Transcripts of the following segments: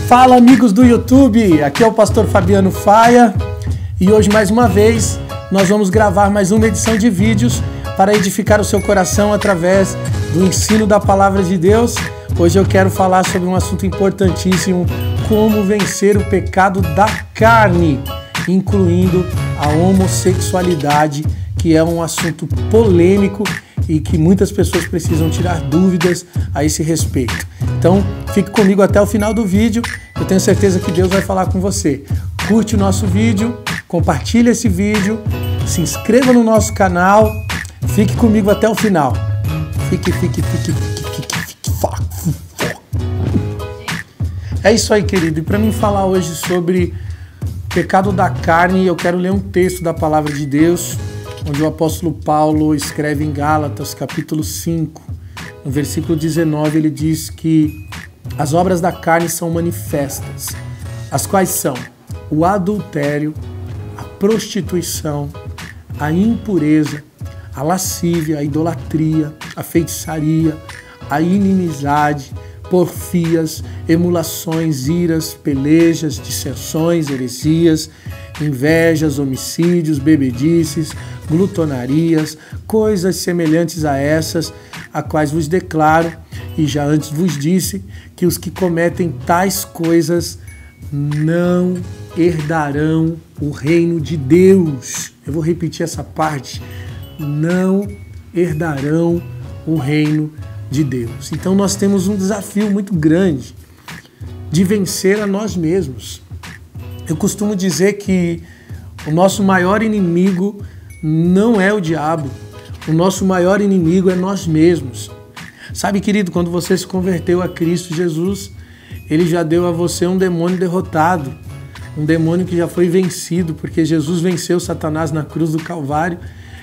Fala, amigos do YouTube, aqui é o pastor Fabiano Faia e hoje mais uma vez nós vamos gravar mais uma edição de vídeos para edificar o seu coração através do ensino da palavra de Deus. Hoje eu quero falar sobre um assunto importantíssimo, como vencer o pecado da carne, incluindo a homossexualidade, que é um assunto polêmico e que muitas pessoas precisam tirar dúvidas a esse respeito. Então, fique comigo até o final do vídeo, eu tenho certeza que Deus vai falar com você. Curte o nosso vídeo, compartilhe esse vídeo, se inscreva no nosso canal, fique comigo até o final. Fique. É isso aí, querido. E para mim falar hoje sobre pecado da carne, eu quero ler um texto da palavra de Deus, onde o apóstolo Paulo escreve em Gálatas, capítulo 5, no versículo 19, ele diz que as obras da carne são manifestas, as quais são o adultério, a prostituição, a impureza, a lascívia, a idolatria, a feitiçaria, a inimizade, porfias, emulações, iras, pelejas, dissensões, heresias, invejas, homicídios, bebedices, glutonarias, coisas semelhantes a essas, a quais vos declaro, e já antes vos disse, que os que cometem tais coisas não herdarão o reino de Deus. Eu vou repetir essa parte. Não herdarão o reino de Deus. Então nós temos um desafio muito grande de vencer a nós mesmos. Eu costumo dizer que o nosso maior inimigo não é o diabo. O nosso maior inimigo é nós mesmos. Sabe, querido, quando você se converteu a Cristo Jesus, Ele já deu a você um demônio derrotado, um demônio que já foi vencido, porque Jesus venceu Satanás na cruz do Calvário.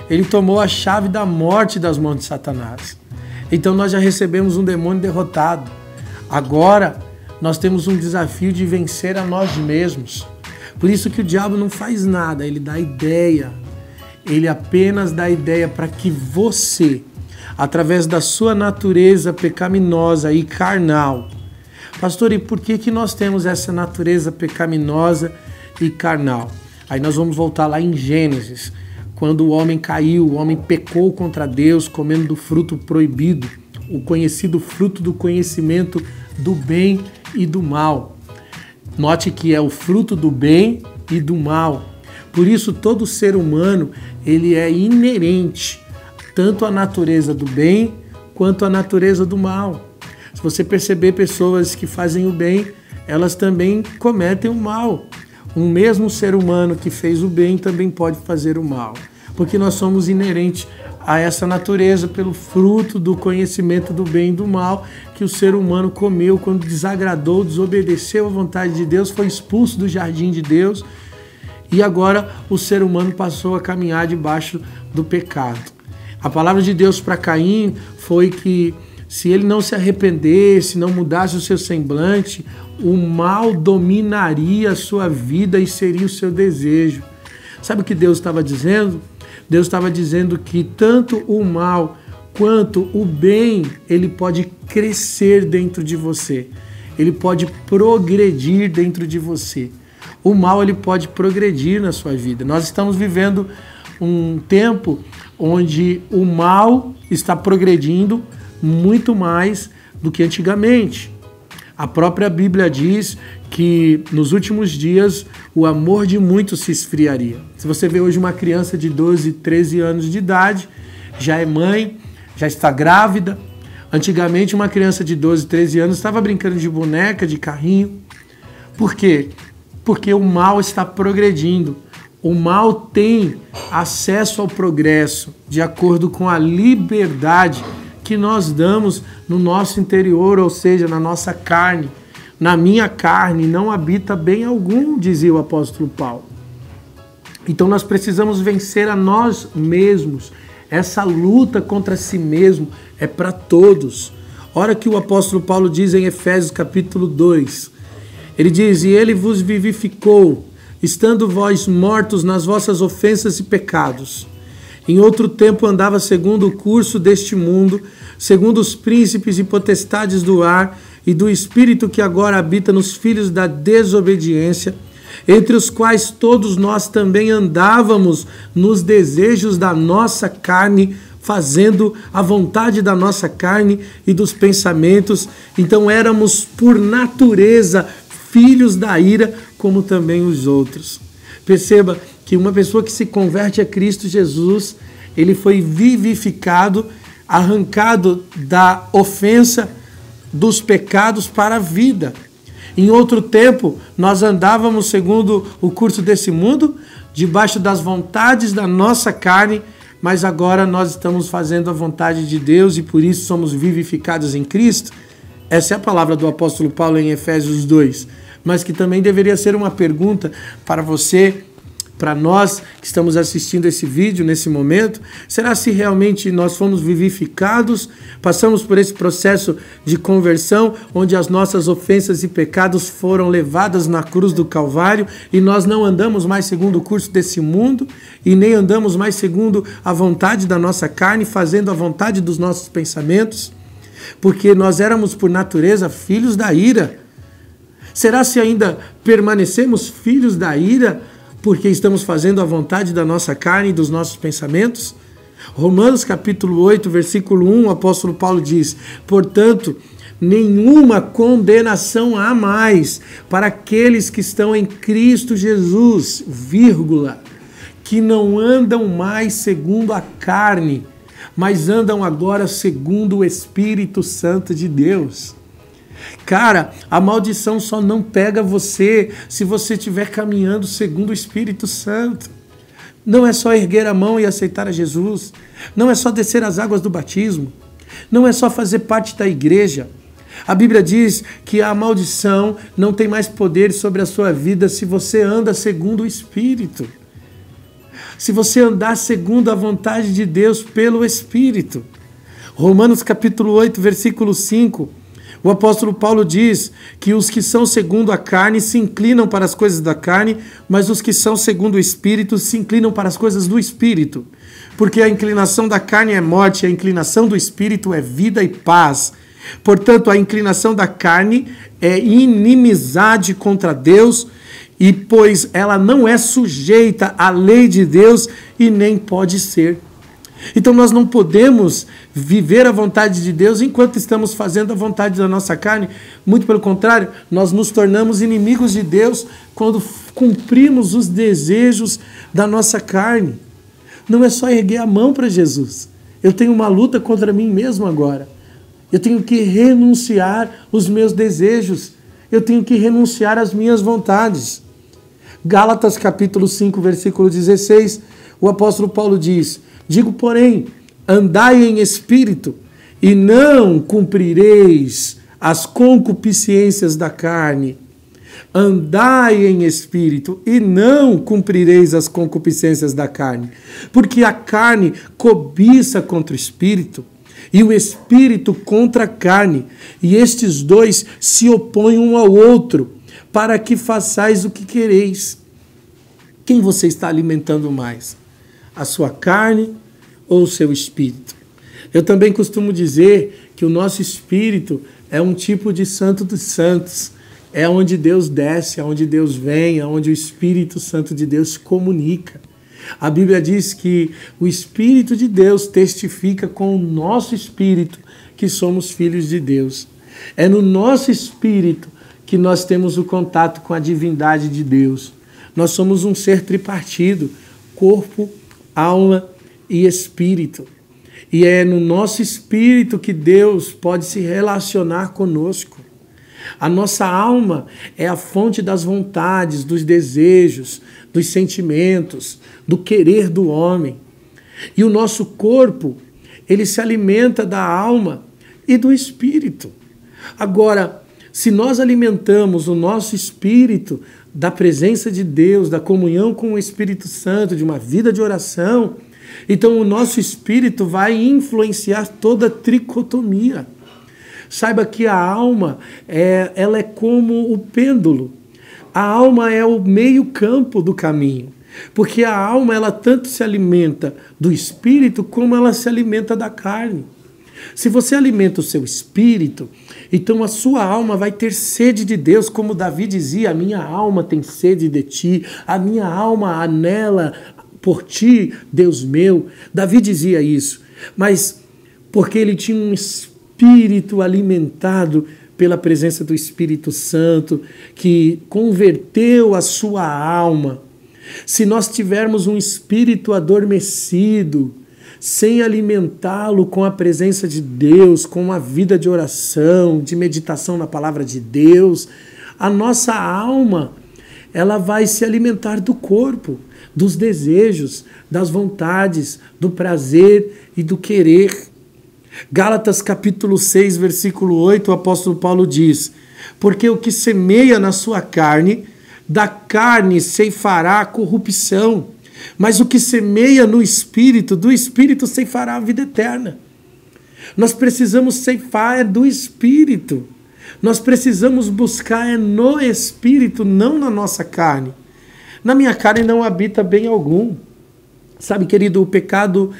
Ele tomou a chave da morte das mãos de Satanás. Então nós já recebemos um demônio derrotado. Agora nós temos um desafio de vencer a nós mesmos. Por isso que o diabo não faz nada, ele dá ideia. Ele apenas dá ideia para que você, através da sua natureza pecaminosa e carnal... Pastor, e por que nós temos essa natureza pecaminosa e carnal? Aí nós vamos voltar lá em Gênesis, quando o homem caiu, o homem pecou contra Deus, comendo do fruto proibido, o conhecido fruto do conhecimento do bem e do mal. Note que é o fruto do bem e do mal. Por isso, todo ser humano, ele é inerente, tanto à natureza do bem, quanto à natureza do mal. Se você perceber pessoas que fazem o bem, elas também cometem o mal. Um mesmo ser humano que fez o bem também pode fazer o mal, porque nós somos inerentes a essa natureza pelo fruto do conhecimento do bem e do mal que o ser humano comeu quando desagradou, desobedeceu à vontade de Deus, foi expulso do jardim de Deus e agora o ser humano passou a caminhar debaixo do pecado. A palavra de Deus para Caim foi que se ele não se arrependesse, não mudasse o seu semblante, o mal dominaria a sua vida e seria o seu desejo. Sabe o que Deus estava dizendo? Deus estava dizendo que tanto o mal quanto o bem, ele pode crescer dentro de você. Ele pode progredir dentro de você. O mal, ele pode progredir na sua vida. Nós estamos vivendo um tempo onde o mal está progredindo muito mais do que antigamente. A própria Bíblia diz que nos últimos dias o amor de muitos se esfriaria. Se você vê hoje uma criança de 12, 13 anos de idade, já é mãe, já está grávida. Antigamente uma criança de 12, 13 anos estava brincando de boneca, de carrinho. Por quê? Porque o mal está progredindo. O mal tem acesso ao progresso de acordo com a liberdade que nós damos no nosso interior, ou seja, na nossa carne. Na minha carne não habita bem algum, dizia o apóstolo Paulo. Então nós precisamos vencer a nós mesmos. Essa luta contra si mesmo é para todos. Olha que o apóstolo Paulo diz em Efésios capítulo 2. Ele diz, e ele vos vivificou, estando vós mortos nas vossas ofensas e pecados. Em outro tempo andava segundo o curso deste mundo, segundo os príncipes e potestades do ar, e do espírito que agora habita nos filhos da desobediência, entre os quais todos nós também andávamos nos desejos da nossa carne, fazendo a vontade da nossa carne e dos pensamentos. Então éramos por natureza filhos da ira, como também os outros. Perceba que uma pessoa que se converte a Cristo Jesus, ele foi vivificado, arrancado da ofensa dos pecados para a vida. Em outro tempo, nós andávamos segundo o curso desse mundo, debaixo das vontades da nossa carne, mas agora nós estamos fazendo a vontade de Deus e por isso somos vivificados em Cristo. Essa é a palavra do apóstolo Paulo em Efésios 2, mas que também deveria ser uma pergunta para você, para nós que estamos assistindo esse vídeo nesse momento. Será se realmente nós fomos vivificados, passamos por esse processo de conversão, onde as nossas ofensas e pecados foram levadas na cruz do Calvário e nós não andamos mais segundo o curso desse mundo e nem andamos mais segundo a vontade da nossa carne, fazendo a vontade dos nossos pensamentos, porque nós éramos por natureza filhos da ira. Será se ainda permanecemos filhos da ira porque estamos fazendo a vontade da nossa carne e dos nossos pensamentos? Romanos capítulo 8, versículo 1, o apóstolo Paulo diz: portanto, nenhuma condenação há mais para aqueles que estão em Cristo Jesus, vírgula, que não andam mais segundo a carne, mas andam agora segundo o Espírito Santo de Deus. Cara, a maldição só não pega você se você estiver caminhando segundo o Espírito Santo. Não é só erguer a mão e aceitar a Jesus. Não é só descer as águas do batismo. Não é só fazer parte da igreja. A Bíblia diz que a maldição não tem mais poder sobre a sua vida se você anda segundo o Espírito. Se você andar segundo a vontade de Deus pelo Espírito. Romanos capítulo 8, versículo 5. O apóstolo Paulo diz que os que são segundo a carne se inclinam para as coisas da carne, mas os que são segundo o Espírito se inclinam para as coisas do Espírito. Porque a inclinação da carne é morte, a inclinação do Espírito é vida e paz. Portanto, a inclinação da carne é inimizade contra Deus, e pois ela não é sujeita à lei de Deus e nem pode ser. Então nós não podemos viver a vontade de Deus enquanto estamos fazendo a vontade da nossa carne. Muito pelo contrário, nós nos tornamos inimigos de Deus quando cumprimos os desejos da nossa carne. Não é só erguer a mão para Jesus. Eu tenho uma luta contra mim mesmo agora. Eu tenho que renunciar os meus desejos. Eu tenho que renunciar às minhas vontades. Gálatas capítulo 5, versículo 16, o apóstolo Paulo diz: digo, porém, andai em espírito, e não cumprireis as concupiscências da carne. Andai em espírito, e não cumprireis as concupiscências da carne. Porque a carne cobiça contra o espírito, e o espírito contra a carne, e estes dois se opõem um ao outro, para que façais o que quereis. Quem você está alimentando mais? A sua carne ou o seu espírito? Eu também costumo dizer que o nosso espírito é um tipo de santo dos santos. É onde Deus desce, é onde Deus vem, é onde o Espírito Santo de Deus se comunica. A Bíblia diz que o Espírito de Deus testifica com o nosso espírito que somos filhos de Deus. É no nosso espírito que nós temos o contato com a divindade de Deus. Nós somos um ser tripartido, corpo, alma e espírito. E é no nosso espírito que Deus pode se relacionar conosco. A nossa alma é a fonte das vontades, dos desejos, dos sentimentos, do querer do homem. E o nosso corpo, ele se alimenta da alma e do espírito. Agora, se nós alimentamos o nosso espírito da presença de Deus, da comunhão com o Espírito Santo, de uma vida de oração, então o nosso espírito vai influenciar toda a tricotomia. Saiba que a alma, ela é como o pêndulo. A alma é o meio campo do caminho. Porque a alma, ela tanto se alimenta do espírito, como ela se alimenta da carne. Se você alimenta o seu espírito, então a sua alma vai ter sede de Deus, como Davi dizia, a minha alma tem sede de ti, a minha alma anela por ti, Deus meu. Davi dizia isso, mas porque ele tinha um espírito alimentado pela presença do Espírito Santo, que converteu a sua alma. Se nós tivermos um espírito adormecido, sem alimentá-lo com a presença de Deus, com uma vida de oração, de meditação na palavra de Deus, a nossa alma, ela vai se alimentar do corpo, dos desejos, das vontades, do prazer e do querer. Gálatas capítulo 6, versículo 8, o apóstolo Paulo diz: porque o que semeia na sua carne, da carne ceifará a corrupção, mas o que semeia no Espírito, do Espírito ceifará a vida eterna. Nós precisamos ceifar do Espírito. Nós precisamos buscar no Espírito, não na nossa carne. Na minha carne não habita bem algum. Sabe, querido, o pecado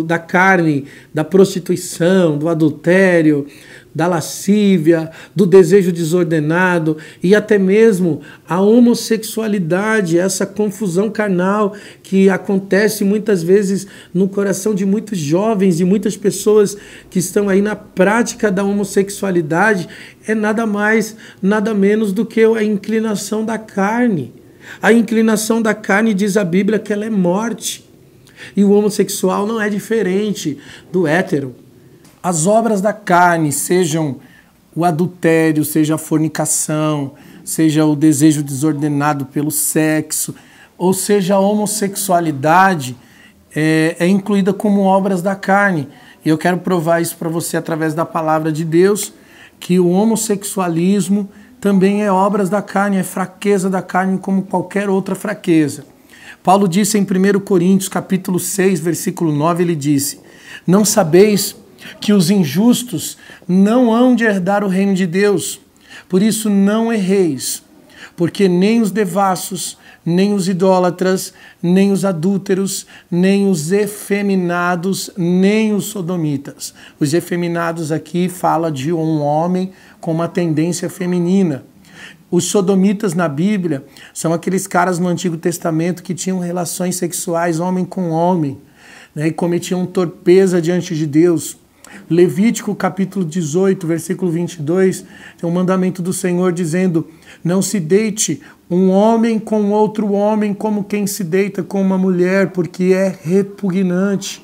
da carne, da prostituição, do adultério, da lascívia, do desejo desordenado e até mesmo a homossexualidade, essa confusão carnal que acontece muitas vezes no coração de muitos jovens e muitas pessoas que estão aí na prática da homossexualidade, é nada mais, nada menos do que a inclinação da carne. A inclinação da carne, diz a Bíblia, que ela é morte. E o homossexual não é diferente do hétero. As obras da carne, sejam o adultério, seja a fornicação, seja o desejo desordenado pelo sexo, ou seja a homossexualidade, é incluída como obras da carne. E eu quero provar isso para você através da palavra de Deus, que o homossexualismo também é obras da carne, é fraqueza da carne como qualquer outra fraqueza. Paulo disse em 1 Coríntios capítulo 6, versículo 9, ele disse: não sabeis que os injustos não hão de herdar o reino de Deus? Por isso não erreis, porque nem os devassos, nem os idólatras, nem os adúlteros, nem os efeminados, nem os sodomitas. Os efeminados aqui fala de um homem com uma tendência feminina. Os sodomitas na Bíblia são aqueles caras no Antigo Testamento que tinham relações sexuais homem com homem, né, e cometiam torpeza diante de Deus. Levítico capítulo 18, versículo 22, tem um mandamento do Senhor dizendo: não se deite um homem com outro homem como quem se deita com uma mulher, porque é repugnante.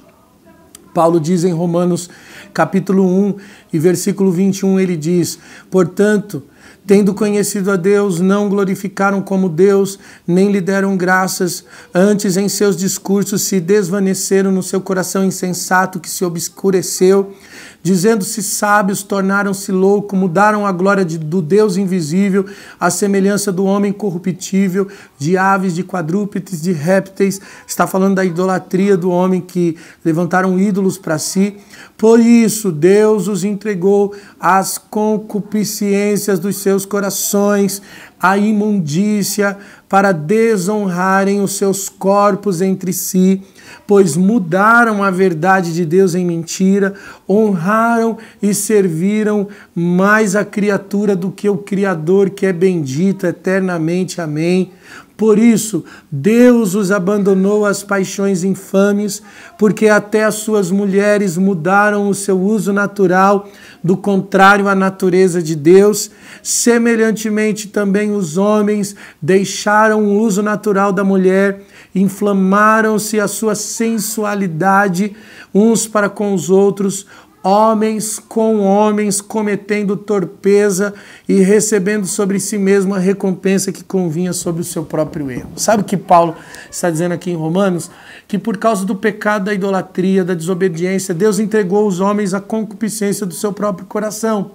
Paulo diz em Romanos capítulo 1 e versículo 21, ele diz: portanto, tendo conhecido a Deus, não glorificaram como Deus, nem lhe deram graças, antes em seus discursos se desvaneceram no seu coração insensato que se obscureceu, dizendo-se sábios, tornaram-se loucos, mudaram a glória do Deus invisível, a semelhança do homem corruptível, de aves, de quadrúpedes, de répteis. Está falando da idolatria do homem que levantaram ídolos para si. Por isso, Deus os entregou às concupiscências dos seus corações, à imundícia, para desonrarem os seus corpos entre si, pois mudaram a verdade de Deus em mentira, honraram e serviram mais a criatura do que o Criador, que é bendito eternamente. Amém. Por isso, Deus os abandonou às paixões infames, porque até as suas mulheres mudaram o seu uso natural, do contrário à natureza de Deus. Semelhantemente, também os homens deixaram o uso natural da mulher, inflamaram-se a sua sensualidade uns para com os outros, homens com homens, cometendo torpeza e recebendo sobre si mesmo a recompensa que convinha sobre o seu próprio erro. Sabe o que Paulo está dizendo aqui em Romanos? Que por causa do pecado da idolatria, da desobediência, Deus entregou os homens à concupiscência do seu próprio coração.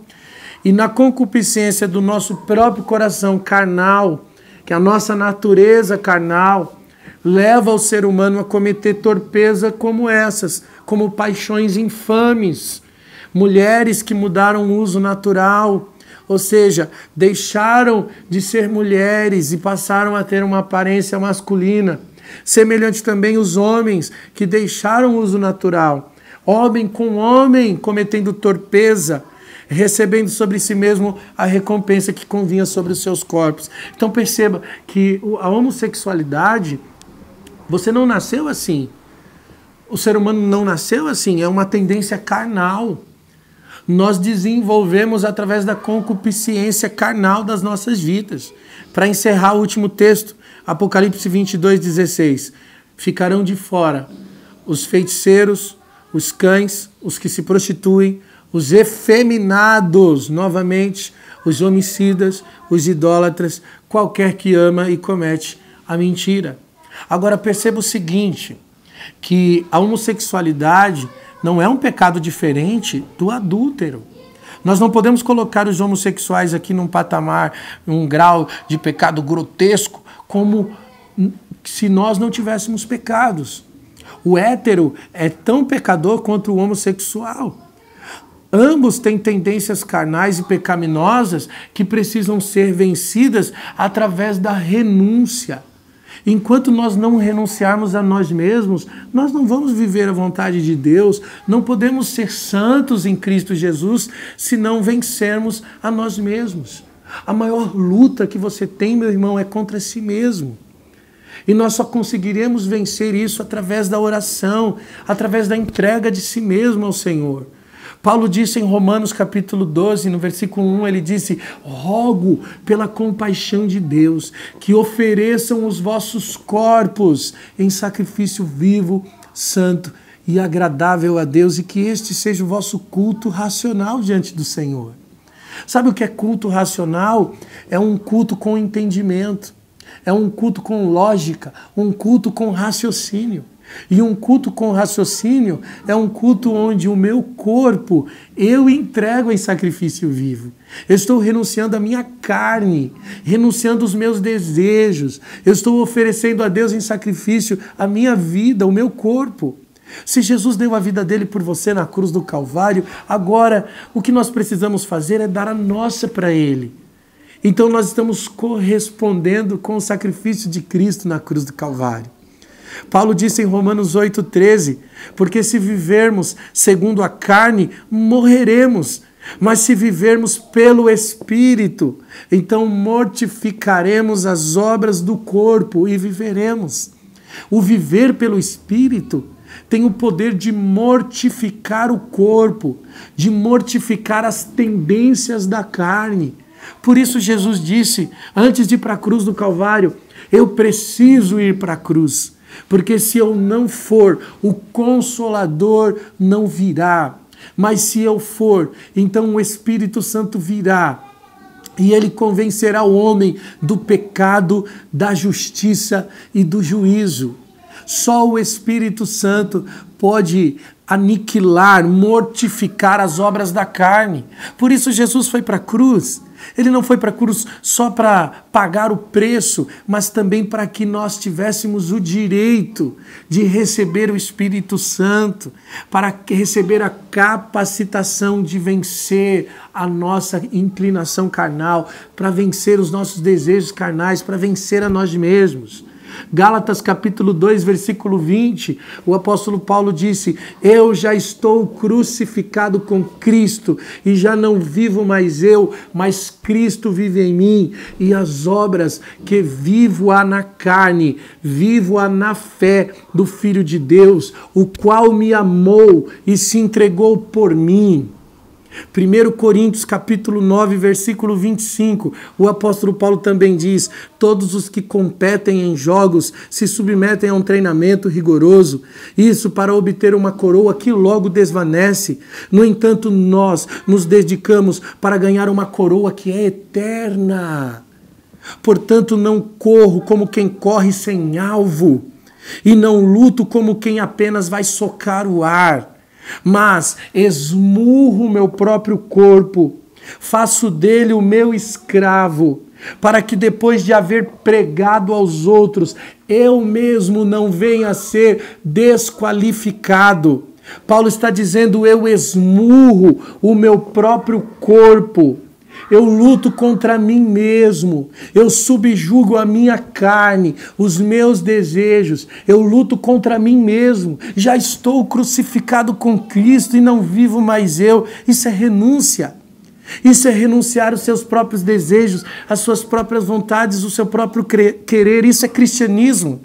E na concupiscência do nosso próprio coração carnal, que é a nossa natureza carnal, leva o ser humano a cometer torpeza como essas, como paixões infames. Mulheres que mudaram o uso natural, ou seja, deixaram de ser mulheres e passaram a ter uma aparência masculina. Semelhante também os homens que deixaram o uso natural. homem com homem, cometendo torpeza, recebendo sobre si mesmo a recompensa que convinha sobre os seus corpos. Então perceba que a homossexualidade, você não nasceu assim. O ser humano não nasceu assim, é uma tendência carnal. Nós desenvolvemos através da concupiscência carnal das nossas vidas. Para encerrar o último texto, Apocalipse 22:16. Ficarão de fora os feiticeiros, os cães, os que se prostituem, os efeminados, novamente, os homicidas, os idólatras, qualquer que ama e comete a mentira. Agora perceba o seguinte, que a homossexualidade não é um pecado diferente do adúltero. Nós não podemos colocar os homossexuais aqui num patamar, num grau de pecado grotesco, como se nós não tivéssemos pecados. O hétero é tão pecador quanto o homossexual. Ambos têm tendências carnais e pecaminosas que precisam ser vencidas através da renúncia. Enquanto nós não renunciarmos a nós mesmos, nós não vamos viver a vontade de Deus, não podemos ser santos em Cristo Jesus se não vencermos a nós mesmos. A maior luta que você tem, meu irmão, é contra si mesmo. E nós só conseguiremos vencer isso através da oração, através da entrega de si mesmo ao Senhor. Paulo disse em Romanos capítulo 12, no versículo 1, ele disse: rogo pela compaixão de Deus que ofereçam os vossos corpos em sacrifício vivo, santo e agradável a Deus, e que este seja o vosso culto racional diante do Senhor. Sabe o que é culto racional? É um culto com entendimento, é um culto com lógica, um culto com raciocínio. E um culto com raciocínio é um culto onde o meu corpo eu entrego em sacrifício vivo. Eu estou renunciando à minha carne, renunciando aos meus desejos. Eu estou oferecendo a Deus em sacrifício a minha vida, o meu corpo. Se Jesus deu a vida dele por você na cruz do Calvário, agora o que nós precisamos fazer é dar a nossa para ele. Então nós estamos correspondendo com o sacrifício de Cristo na cruz do Calvário. Paulo disse em Romanos 8,13, porque se vivermos segundo a carne, morreremos, mas se vivermos pelo Espírito, então mortificaremos as obras do corpo e viveremos. O viver pelo Espírito tem o poder de mortificar o corpo, de mortificar as tendências da carne. Por isso Jesus disse, antes de ir para a cruz do Calvário, eu preciso ir para a cruz. Porque se eu não for, o Consolador não virá. Mas se eu for, então o Espírito Santo virá. E ele convencerá o homem do pecado, da justiça e do juízo. Só o Espírito Santo pode aniquilar, mortificar as obras da carne. Por isso Jesus foi para a cruz. Ele não foi para a cruz só para pagar o preço, mas também para que nós tivéssemos o direito de receber o Espírito Santo, para receber a capacitação de vencer a nossa inclinação carnal, para vencer os nossos desejos carnais, para vencer a nós mesmos. Gálatas capítulo 2, versículo 20, o apóstolo Paulo disse: eu já estou crucificado com Cristo e já não vivo mais eu, mas Cristo vive em mim, e as obras que vivo-a na carne, vivo-a na fé do Filho de Deus, o qual me amou e se entregou por mim. 1 Coríntios capítulo 9, versículo 25, o apóstolo Paulo também diz: todos os que competem em jogos se submetem a um treinamento rigoroso, isso para obter uma coroa que logo desvanece. No entanto, nós nos dedicamos para ganhar uma coroa que é eterna. Portanto, não corro como quem corre sem alvo, e não luto como quem apenas vai socar o ar. Mas esmurro o meu próprio corpo, faço dele o meu escravo, para que depois de haver pregado aos outros, eu mesmo não venha a ser desqualificado. Paulo está dizendo: eu esmurro o meu próprio corpo. eu luto contra mim mesmo, eu subjugo a minha carne, os meus desejos, eu luto contra mim mesmo, já estou crucificado com Cristo e não vivo mais eu. Isso é renúncia. Isso é renunciar aos seus próprios desejos, às suas próprias vontades, o seu próprio querer. Isso é cristianismo.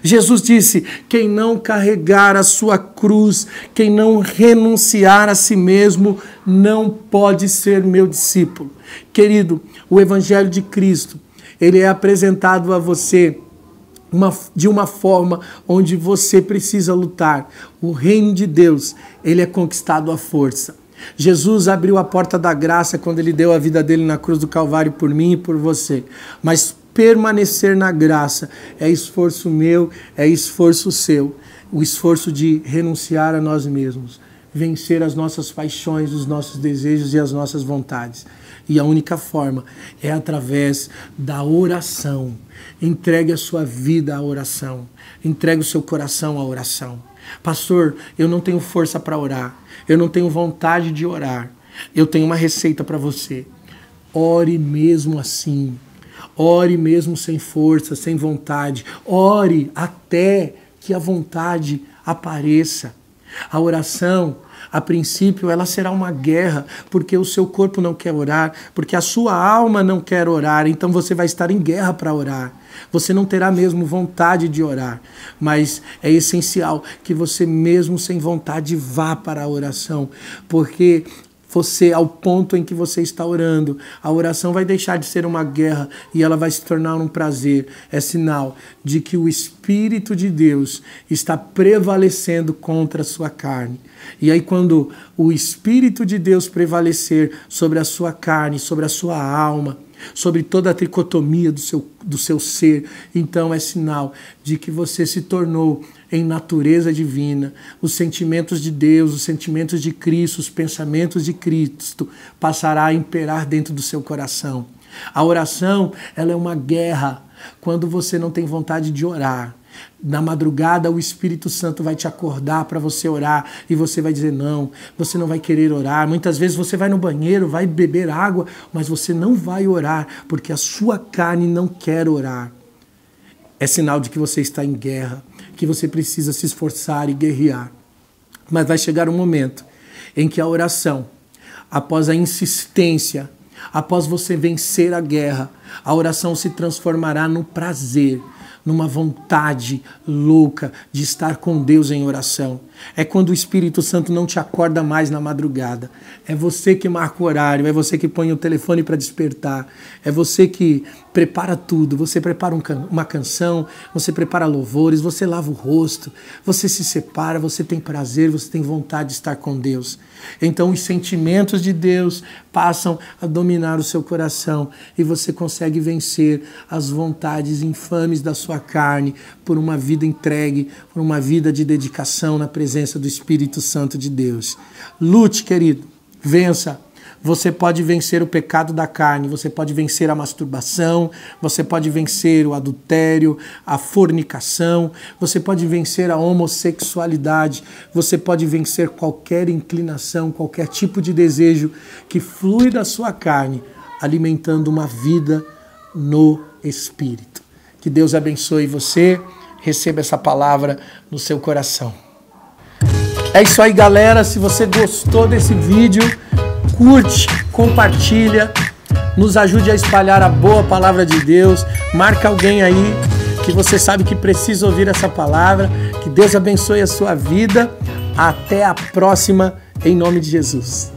Jesus disse: quem não carregar a sua cruz, quem não renunciar a si mesmo, não pode ser meu discípulo. Querido, o Evangelho de Cristo, ele é apresentado a você de uma forma onde você precisa lutar. O reino de Deus, ele é conquistado à força. Jesus abriu a porta da graça quando ele deu a vida dele na cruz do Calvário por mim e por você. Mas permanecer na graça é esforço meu, é esforço seu. O esforço de renunciar a nós mesmos, vencer as nossas paixões, os nossos desejos e as nossas vontades. E a única forma é através da oração. Entregue a sua vida à oração. Entregue o seu coração à oração. Pastor, eu não tenho força para orar. Eu não tenho vontade de orar. Eu tenho uma receita para você. Ore mesmo assim. Ore mesmo sem força, sem vontade. Ore até que a vontade apareça. A oração, a princípio, ela será uma guerra, porque o seu corpo não quer orar, porque a sua alma não quer orar, então você vai estar em guerra para orar. Você não terá mesmo vontade de orar, mas é essencial que você mesmo sem vontade vá para a oração, porque você, ao ponto em que você está orando, a oração vai deixar de ser uma guerra e ela vai se tornar um prazer. É sinal de que o Espírito de Deus está prevalecendo contra a sua carne. E aí quando o Espírito de Deus prevalecer sobre a sua carne, sobre a sua alma, sobre toda a tricotomia do seu ser, então é sinal de que você se tornou em natureza divina. Os sentimentos de Deus, os sentimentos de Cristo, os pensamentos de Cristo passará a imperar dentro do seu coração. A oração, ela é uma guerra quando você não tem vontade de orar. Na madrugada o Espírito Santo vai te acordar para você orar e você vai dizer não, você não vai querer orar. Muitas vezes você vai no banheiro, vai beber água, mas você não vai orar porque a sua carne não quer orar. É sinal de que você está em guerra, que você precisa se esforçar e guerrear. Mas vai chegar um momento em que a oração, após a insistência, após você vencer a guerra, a oração se transformará no prazer, numa vontade louca de estar com Deus em oração. É quando o Espírito Santo não te acorda mais na madrugada. É você que marca o horário, é você que põe o telefone para despertar, é você que prepara tudo. Você prepara uma canção, você prepara louvores, você lava o rosto, você se separa, você tem prazer, você tem vontade de estar com Deus. Então os sentimentos de Deus passam a dominar o seu coração e você consegue vencer as vontades infames da sua carne por uma vida entregue, por uma vida de dedicação na presença do Espírito Santo de Deus. Lute, querido, vença. Você pode vencer o pecado da carne, você pode vencer a masturbação, você pode vencer o adultério, a fornicação, você pode vencer a homossexualidade, você pode vencer qualquer inclinação, qualquer tipo de desejo que flui da sua carne, alimentando uma vida no Espírito. Que Deus abençoe você, receba essa palavra no seu coração. É isso aí, galera. Se você gostou desse vídeo, curte, compartilha, nos ajude a espalhar a boa palavra de Deus. Marca alguém aí que você sabe que precisa ouvir essa palavra. Que Deus abençoe a sua vida. Até a próxima, em nome de Jesus.